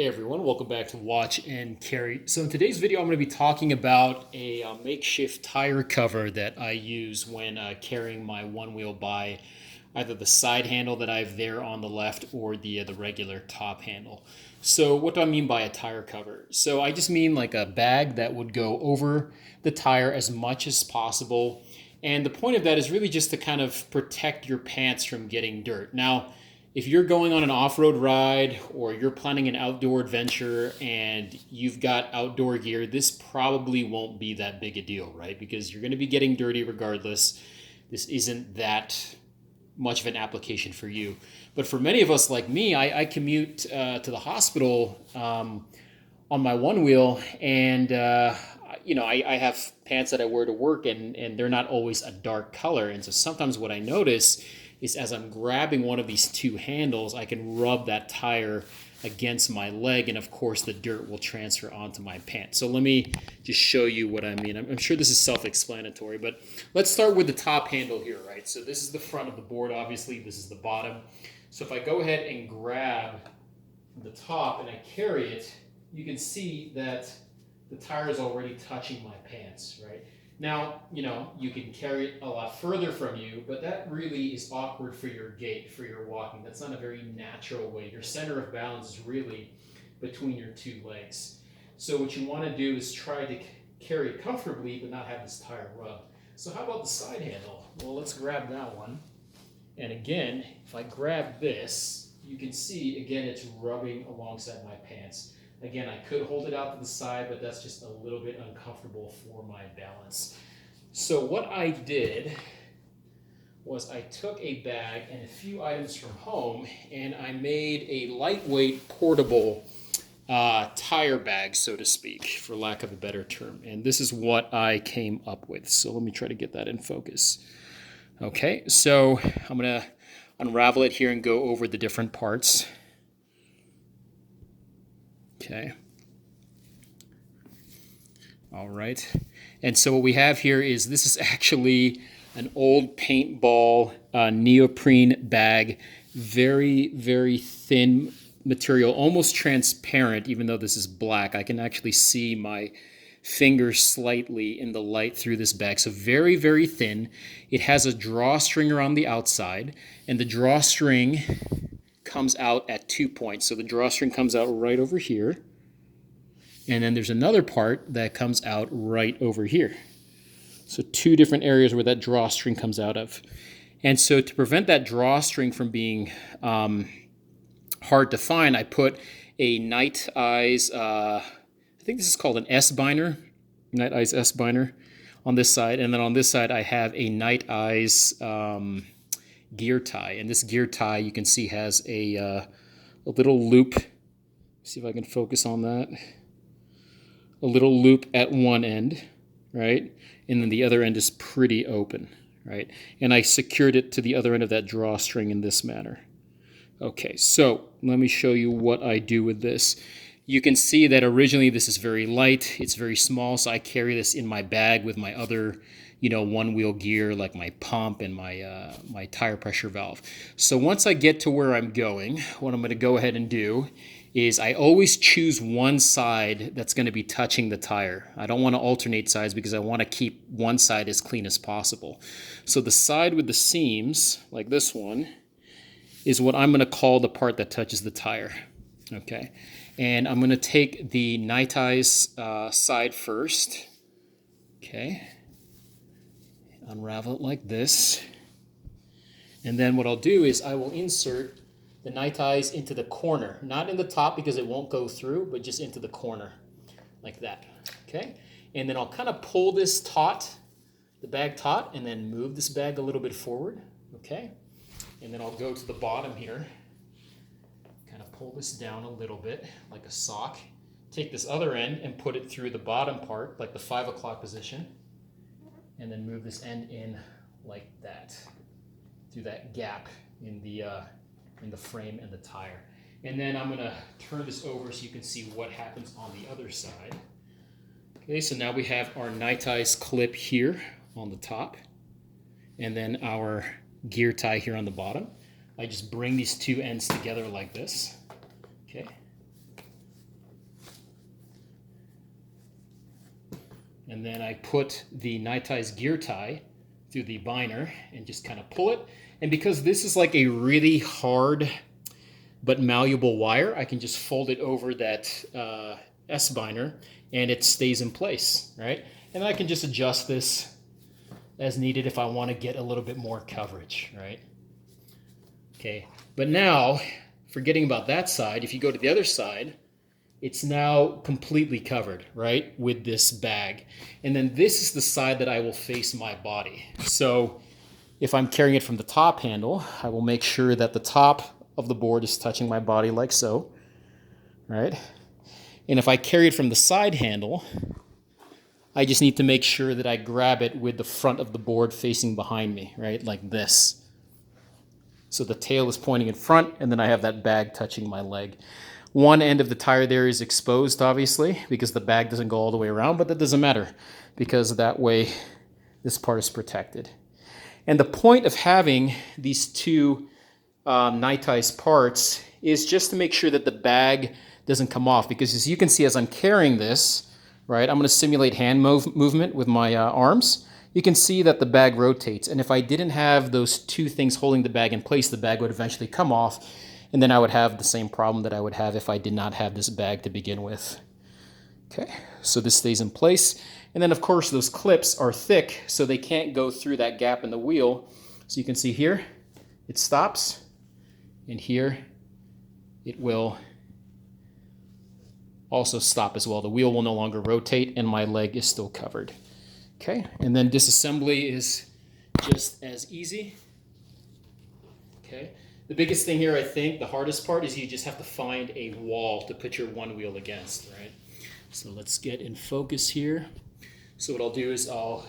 Hey everyone, welcome back to Watch and Carry. So in today's video, I'm going to be talking about a makeshift tire cover that I use when carrying my one wheel by either the side handle that I have there on the left or the regular top handle. So what do I mean by a tire cover? So I just mean like a bag that would go over the tire as much as possible. And the point of that is really just to kind of protect your pants from getting dirt. Now, if you're going on an off-road ride or you're planning an outdoor adventure and you've got outdoor gear, this probably won't be that big a deal, right? Because you're going to be getting dirty regardless. This isn't that much of an application for you. But for many of us like me, I commute to the hospital on my one wheel, and I have pants that I wear to work, and they're not always a dark color. And so sometimes what I notice is as I'm grabbing one of these two handles, I can rub that tire against my leg, and of course the dirt will transfer onto my pants. So let me just show you what I mean. I'm sure this is self-explanatory, but let's start with the top handle here, right? So this is the front of the board, obviously. This is the bottom. So if I go ahead and grab the top and I carry it, you can see that the tire is already touching my pants, right? Now, you can carry it a lot further from you, but that really is awkward for your gait, for your walking. That's not a very natural way. Your center of balance is really between your two legs. So what you want to do is try to carry it comfortably, but not have this tire rub. So how about the side handle? Well, let's grab that one. And again, if I grab this, you can see, again, it's rubbing alongside my pants. Again, I could hold it out to the side, but that's just a little bit uncomfortable for my balance. So what I did was I took a bag and a few items from home, and I made a lightweight portable tire bag, so to speak, for lack of a better term. And this is what I came up with. So let me try to get that in focus. Okay, so I'm going to unravel it here and go over the different parts. Okay. All right. And so what we have here is this is actually an old paintball neoprene bag. Very, very thin material, almost transparent, even though this is black. I can actually see my fingers slightly in the light through this bag. So very, very thin. It has a drawstring around the outside, and the drawstring comes out at 2 points. So the drawstring comes out right over here. And then there's another part that comes out right over here. So two different areas where that drawstring comes out of. And so to prevent that drawstring from being hard to find, I put a Nite-Ize, I think this is called an S-Biner, Nite-Ize S-Biner on this side. And then on this side, I have a Nite-Ize GearTie, and this GearTie you can see has a little loop. See if I can focus on that. A little loop at one end, right? And then the other end is pretty open, right? And I secured it to the other end of that drawstring in this manner. Okay, so let me show you what I do with this. You can see that originally this is very light. It's very small, so I carry this in my bag with my other one-wheel gear, like my pump and my tire pressure valve. So once I get to where I'm going, what I'm going to go ahead and do is I always choose one side that's going to be touching the tire. I don't want to alternate sides because I want to keep one side as clean as possible. So the side with the seams, like this one, is what I'm going to call the part that touches the tire. Okay, and I'm going to take the Nite-Ize side first. Okay. Unravel it like this. And then what I'll do is I will insert the Nite-Ize into the corner, not in the top because it won't go through, but just into the corner like that. Okay. And then I'll kind of pull this taut, the bag taut, and then move this bag a little bit forward. Okay. And then I'll go to the bottom here, kind of pull this down a little bit like a sock. Take this other end and put it through the bottom part, like the 5 o'clock position. And then move this end in like that, through that gap in the frame and the tire. And then I'm going to turn this over so you can see what happens on the other side. Okay, so now we have our Nite-Ize clip here on the top, and then our GearTie here on the bottom. I just bring these two ends together like this. Okay. And then I put the Nite-Ize GearTie through the biner and just kind of pull it. And because this is like a really hard but malleable wire, I can just fold it over that S-Biner and it stays in place, right? And I can just adjust this as needed if I want to get a little bit more coverage, right? Okay, but now, forgetting about that side, if you go to the other side, it's now completely covered, right, with this bag. And then this is the side that I will face my body. So if I'm carrying it from the top handle, I will make sure that the top of the board is touching my body like so, right? And if I carry it from the side handle, I just need to make sure that I grab it with the front of the board facing behind me, right, like this. So the tail is pointing in front, and then I have that bag touching my leg. One end of the tire there is exposed, obviously, because the bag doesn't go all the way around, but that doesn't matter because that way this part is protected. And the point of having these two Nite-Ize parts is just to make sure that the bag doesn't come off, because as you can see as I'm carrying this, right, I'm going to simulate hand movement with my arms. You can see that the bag rotates, and if I didn't have those two things holding the bag in place, the bag would eventually come off, and then I would have the same problem that I would have if I did not have this bag to begin with. Okay, so this stays in place. And then of course those clips are thick, so they can't go through that gap in the wheel. So you can see here, it stops, and here it will also stop as well. The wheel will no longer rotate, and my leg is still covered. Okay, and then disassembly is just as easy. Okay. The biggest thing here, I think, the hardest part is you just have to find a wall to put your one wheel against, right? So let's get in focus here. So what I'll do is I'll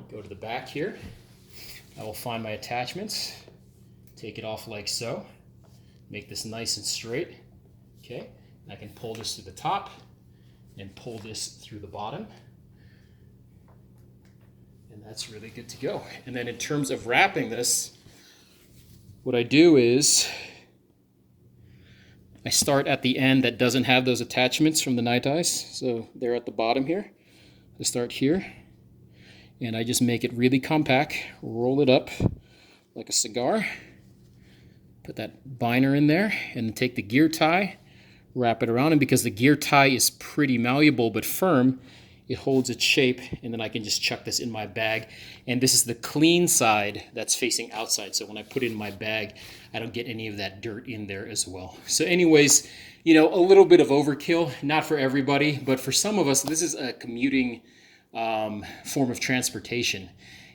go to the back here. I will find my attachments, take it off like so, make this nice and straight, okay? And I can pull this through the top and pull this through the bottom. And that's really good to go. And then in terms of wrapping this, what I do is I start at the end that doesn't have those attachments from the Nite-Ize. So they're at the bottom here. I start here, and I just make it really compact, roll it up like a cigar, put that biner in there, and then take the GearTie, wrap it around, and because the GearTie is pretty malleable but firm, it holds its shape, and then I can just chuck this in my bag. And this is the clean side that's facing outside, so when I put it in my bag, I don't get any of that dirt in there as well. So anyways, you know, a little bit of overkill, not for everybody, but for some of us, this is a commuting form of transportation.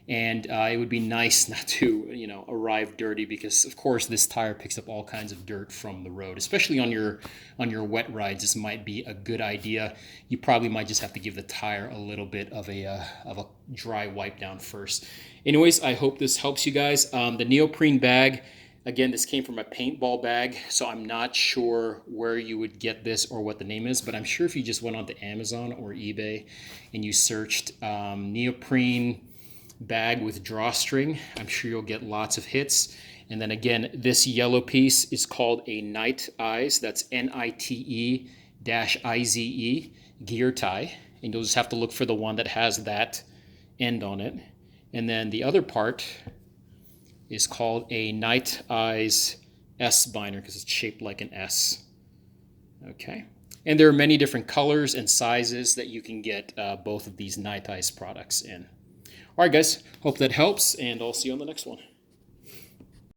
And it would be nice not to, you know, arrive dirty, because of course this tire picks up all kinds of dirt from the road, especially on your wet rides. This might be a good idea. You probably might just have to give the tire a little bit of a dry wipe down first. Anyways, I hope this helps you guys. The neoprene bag, again, this came from a paintball bag, so I'm not sure where you would get this or what the name is, but I'm sure if you just went onto Amazon or eBay and you searched neoprene bag with drawstring, I'm sure you'll get lots of hits. And then again, this yellow piece is called a Nite-Ize. That's Nite-Ize GearTie, and you'll just have to look for the one that has that end on it. And then the other part is called a Nite-Ize S-Biner because it's shaped like an S. Okay, and there are many different colors and sizes that you can get both of these Nite-Ize products in. All right, guys, hope that helps, and I'll see you on the next one.